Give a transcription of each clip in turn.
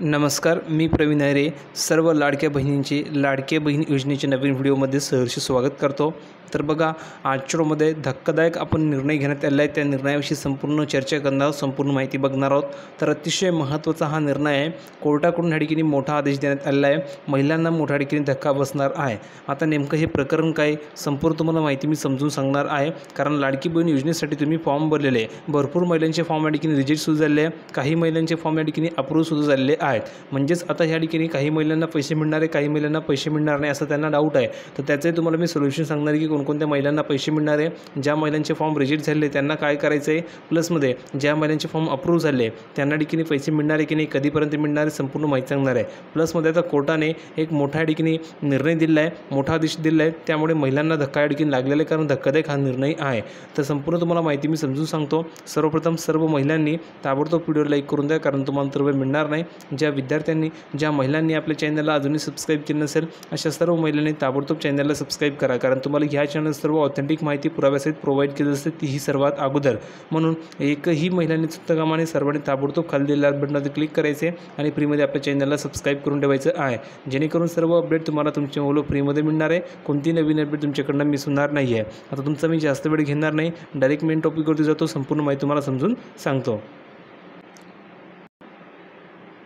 नमस्कार, मी प्रवीण हैरे. सर्व लाडक्या बहिणींचे लाडक्या बहीण योजनेच्या नवीन व्हिडिओमध्ये सहर्ष स्वागत करतो. तर बघा, आजच्या व्हिडिओमध्ये धक्कादायक आपण निर्णय घेण्यात आला आहे. त्या निर्णयाविषयी संपूर्ण चर्चा करणार आहोत, संपूर्ण माहिती बघणार आहोत. तर अतिशय महत्त्वाचा हा निर्णय आहे. कोर्टाकडून ह्या ठिकाणी मोठा आदेश देण्यात आलेला आहे. महिलांना मोठ्या ठिकाणी धक्का बसणार आहे. आता नेमकं हे प्रकरण काय, संपूर्ण तुम्हाला माहिती मी समजून सांगणार आहे. कारण लाडकी बहीण योजनेसाठी तुम्ही फॉर्म भरलेले आहे. भरपूर महिलांचे फॉर्म या ठिकाणी रिजेक्ट सुद्धा झाले आहे. काही महिलांचे फॉर्म या ठिकाणी अप्रूव्ह सुद्धा झालेले आहेत. म्हणजेच आता ह्या ठिकाणी काही महिलांना पैसे मिळणार आहे, काही महिलांना पैसे मिळणार नाही असं त्यांना डाऊट आहे. तर त्याचंही तुम्हाला मी सोल्युशन सांगणार आहे की कोणकोणत्या महिलांना पैसे मिळणार आहे, ज्या महिलांचे फॉर्म रिजेक्ट झाले त्यांना काय करायचं आहे, प्लसमध्ये ज्या महिलांचे फॉर्म अप्रूव्ह झाले त्यांना ठिकाणी पैसे मिळणार आहे की नाही, कधीपर्यंत मिळणार आहे, संपूर्ण माहिती सांगणार आहे. प्लसमध्ये आता कोर्टाने एक मोठा ठिकाणी निर्णय दिला आहे, मोठा आदेश दिला आहे. त्यामुळे महिलांना धक्का या ठिकाणी लागलेला आहे, कारण धक्कादायक हा निर्णय आहे. तर संपूर्ण तुम्हाला माहिती मी समजून सांगतो. सर्वप्रथम सर्व महिलांनी ताबडतोब व्हिडिओ लाईक करून द्या, कारण तुम्हाला तर वेळ मिळणार नाही. ज्या विद्यार्थ्यांनी, ज्या महिलांनी आपल्या चॅनलला अजूनही सबस्क्राईब केलं नसेल अशा सर्व महिलांनी ताबडतोब चॅनलला सबस्क्राईब करा, कारण तुम्हाला ह्या चॅनल सर्व ऑथेंटिक माहिती पुराव्यासहित प्रोव्हाइड केली असते, तीही सर्वात अगोदर. म्हणून एकही महिलांनी चुकता कामा नये. सर्वांनी ताबडतोब खाली दिलेल्या बटनावर क्लिक करायचे आणि फ्रीमध्ये आपल्या चॅनलला सबस्क्राईब करून ठेवायचं आहे, जेणेकरून सर्व अपडेट तुम्हाला तुमच्या मुलं फ्रीमध्ये मिळणार आहे. कोणती नवीन अपडेट तुमच्याकडनं मिस होणार नाही आहे. आता तुमचा मी जास्त वेळ घेणार नाही, डायरेक्ट मेन टॉपिकवरती जातो, संपूर्ण माहिती तुम्हाला समजून सांगतो.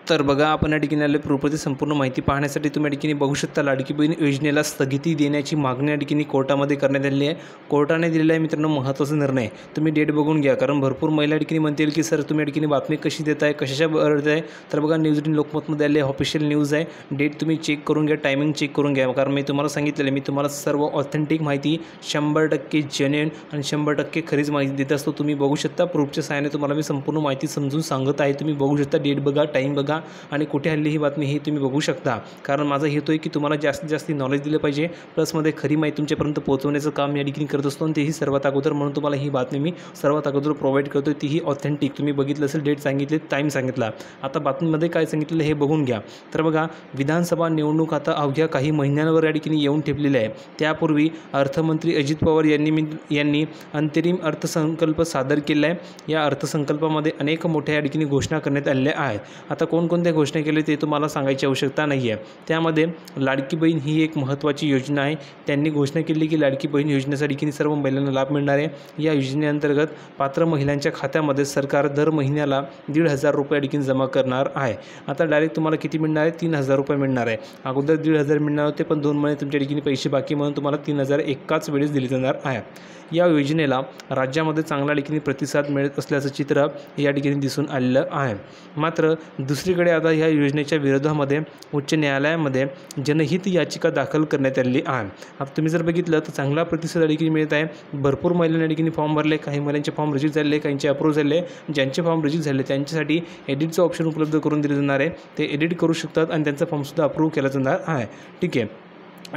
तर बघा, आपण या ठिकाणी आले प्रॉपर्टी संपूर्ण माहिती पाहण्यासाठी. तुम्ही या ठिकाणी बघू शकता, लाडकी बहीण योजनेला स्थगिती देण्याची मागणी या ठिकाणी कोर्टामध्ये करण्यात आली आहे. कोर्टाने दिलेला आहे मित्रांनो महत्त्वाचा निर्णय. तुम्ही डेट बघून घ्या, कारण भरपूर महिला या ठिकाणी म्हणतील की सर तुम्ही या ठिकाणी बातमी कशी देताय, कशाच्या देत आहे. तर बघा, न्यूज 18 लोकमतमध्ये आले, ऑफिशियल न्यूज आहे. डेट तुम्ही चेक करून घ्या, टायमिंग चेक करून घ्या, कारण मी तुम्हाला सांगितलेलं आहे, मी तुम्हाला सर्व ऑथेंटिक माहिती 100% जेन्युइन आणि 100% खरीच माहिती देत असतो. तुम्ही बघू शकता, प्रूफच्या सहाय्याने तुम्हाला मी संपूर्ण माहिती समजून सांगत आहे. तुम्ही बघू शकता, डेट बघा, टाईम बघा आणि कुठे हल्ली ही बातमी ही तुम्ही बघू शकता. कारण माझा हेतू आहे की तुम्हाला जास्तीत जास्त नॉलेज दिलं पाहिजे, प्लसमध्ये खरी माहिती तुमच्यापर्यंत पोहोचवण्याचं काम या ठिकाणी करत असतो. आणि तेही सर्वात अगोदर, म्हणून तुम्हाला ही बातमी मी सर्वात अगोदर प्रोव्हाइड करतो. तीही ऑथेंटिक. तुम्ही बघितलं असेल, डेट सांगितली, टाईम सांगितला. आता बातमीमध्ये काय सांगितलं हे बघून घ्या. तर बघा, विधानसभा निवडणूक आता अवघ्या काही महिन्यांवर या ठिकाणी येऊन ठेपलेली आहे. त्यापूर्वी अर्थमंत्री अजित पवार यांनी अंतरिम अर्थसंकल्प सादर केला आहे. या अर्थसंकल्पामध्ये अनेक मोठ्या या ठिकाणी घोषणा करण्यात आलेल्या आहेत. आता कोणकोणत्या घोषणा केले ते तुम्हाला सांगायची आवश्यकता नाही आहे. त्यामध्ये लाडकी बहीण ही एक महत्त्वाची योजना आहे. त्यांनी घोषणा केली की लाडकी बहीण योजनेसाठी सर्व महिलांना लाभ मिळणार आहे. या योजनेअंतर्गत पात्र महिलांच्या खात्यामध्ये सरकार दर महिन्याला 1,500 रुपये ठिकाणी जमा करणार आहे. आता डायरेक्ट तुम्हाला किती मिळणार आहे, 3,000 रुपये मिळणार आहे. अगोदर 1,500 मिळणार होते, पण 2 महिने तुमच्या ठिकाणी पैसे बाकी म्हणून तुम्हाला 3,000 एकाच वेळेस दिले जाणार आहे. या योजनेला राज्यामध्ये चांगला ठिकाणी प्रतिसाद मिळत असल्याचं चित्र या ठिकाणी दिसून आलेलं आहे. मात्र दुसरीकडे आता ह्या योजनेच्या विरोधामध्ये उच्च न्यायालयामध्ये जनहित याचिका दाखल करण्यात आलेली आहे. आता तुम्ही जर बघितलं तर चांगला प्रतिसाद या ठिकाणी मिळत आहे. भरपूर महिलांनी या ठिकाणी फॉर्म भरले, काही महिलांचे फॉर्म रिजेक्ट झाले, काहींचे अप्रूव्ह झाले. ज्यांचे फॉर्म रिजेक्ट झाले त्यांच्यासाठी एडिटचं ऑप्शन उपलब्ध करून दिले जाणार आहे. ते एडिट करू शकतात आणि त्यांचा फॉर्मसुद्धा अप्रूव्ह केला जाणार आहे. ठीक आहे.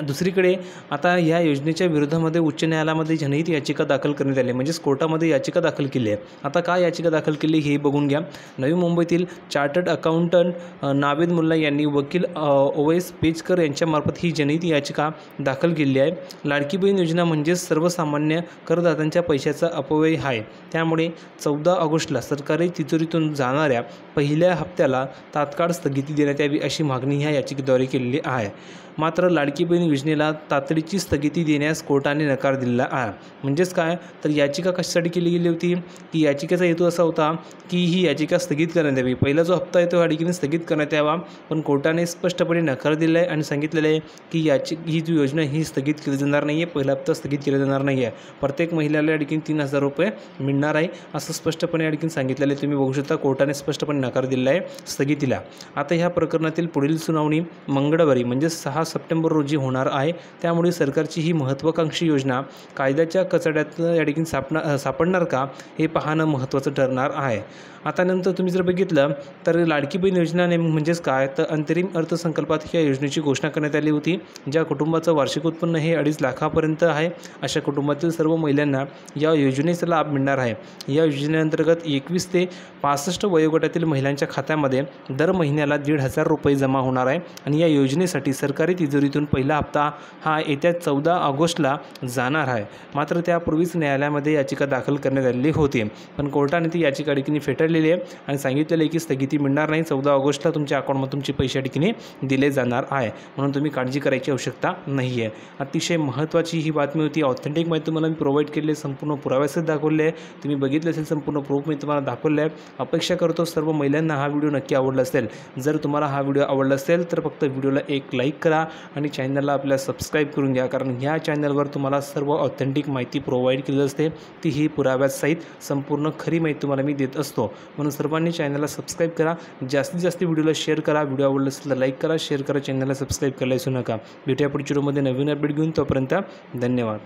दुसरीकडे आता या योजनेच्या विरोधामध्ये उच्च न्यायालयामध्ये जनहित याचिका दाखल करण्यात आली, म्हणजेच कोर्टामध्ये याचिका दाखल केली आहे. आता काय याचिका दाखल केली हे बघून घ्या. नवी मुंबईतील चार्टर्ड अकाउंटंट नावेद मुल्ला यांनी वकील ओवैस पेचकर यांच्यामार्फत ही जनहित याचिका दाखल केली आहे. लाडकी बहीण योजना म्हणजेच सर्वसामान्य करदात्यांच्या पैशाचा अपव्यय आहे. त्यामुळे 14 ऑगस्टला सरकारी तिजोरीतून जाणाऱ्या पहिल्या हप्त्याला तात्काळ स्थगिती देण्यात यावी अशी मागणी ह्या याचिकेद्वारे केलेली आहे. मात्र लाडकी बहीण योजनेला तातडीची स्थगिती देण्यास कोर्टाने नकार दिला आहे. म्हणजेच काय, तर याचिका कशासाठी केली गेली होती की याचिकेचा हेतू असा होता की ही याचिका स्थगित करण्यात यावी. पहिला जो हप्ता आहे तो या ठिकाणी स्थगित करण्यात यावा, पण कोर्टाने स्पष्टपणे नकार दिला आहे आणि सांगितलेलं आहे की ही जी योजना ही स्थगित केली जाणार नाही आहे. पहिला हप्ता स्थगित केला जाणार नाही आहे. प्रत्येक महिलेला या ठिकाणी 3,000 रुपये मिळणार आहे असं स्पष्टपणे या ठिकाणी सांगितलेलं आहे. तुम्ही बघू शकता, कोर्टाने स्पष्टपणे नकार दिला आहे स्थगितीला. आता ह्या प्रकरणातील पुढील सुनावणी मंगळवारी म्हणजे 6 सप्टेंबर रोजी होणार आहे. त्यामुळे सरकारची ही महत्त्वाकांक्षी योजना कायद्याच्या कचड्यात या ठिकाणी सापडणार का हे पाहणं महत्त्वाचं ठरणार आहे. आता नंतर तुम्ही जर बघितलं तर लाडकी बहीण योजना म्हणजेच काय, तर अंतरिम अर्थसंकल्पात या योजनेची घोषणा करण्यात आली होती. ज्या कुटुंबाचं वार्षिक उत्पन्न हे 2.5 लाखापर्यंत आहे अशा कुटुंबातील सर्व महिलांना या योजनेचा लाभ मिळणार आहे. या योजनेअंतर्गत 21 ते 65 वयोगटातील महिलांच्या खात्यामध्ये दर महिन्याला 1,500 रुपये जमा होणार आहे. आणि या योजनेसाठी सरकारी तिजोरीतून पहिला हप्ता हा येत्या 14 ऑगस्टला जाणार आहे। मात्र त्यापूर्वीच न्यायालयामध्ये याचिका दाखल करण्यात आलेली होती, पण कोर्टाने ती याचिका ठिकाणी फेटाळलेली आहे आणि सांगितलेलं आहे की स्थगिती मिळणार नाही। 14 ऑगस्टला तुमच्या अकाउंटमध्ये तुमचे पैसे ठिकाणी दिले जाणार आहे, म्हणून तुम्ही काळजी करायची आवश्यकता नाही आहे। अतिशय महत्त्वाची ही बातमी होती। ऑथेंटिक माहिती तुम्हाला मी प्रोव्हाइड केली आहे, संपूर्ण पुराव्यासह दाखवले आहे, तुम्ही बघितले असेल, संपूर्ण प्रूफ मी तुम्हाला दाखवले आहे। अपेक्षा करतो सर्व महिलांना हा व्हिडिओ नक्की आवडला असेल। जर तुम्हाला हा व्हिडिओ आवडला असेल तर फक्त व्हिडिओला एक लाईक करा आणि चॅनलला आपल्या सबस्क्राईब करून घ्या, कारण ह्या चॅनलवर तुम्हाला सर्व ऑथेंटिक माहिती प्रोव्हाइड केली असते, ती ही पुराव्यासहित संपूर्ण खरी माहिती तुम्हाला मी देत असतो। म्हणून सर्वांनी चॅनलला सबस्क्राईब करा, जास्तीत जास्त व्हिडिओला शेअर करा, व्हिडिओ आवडला असेल तर लाईक करा, शेअर करा, चॅनलला सबस्क्राईब करायला विसरू नका। भेटूया पुढच्या व्हिडिओमध्ये नवीन अपडेट घेऊन, तोपर्यंत धन्यवाद।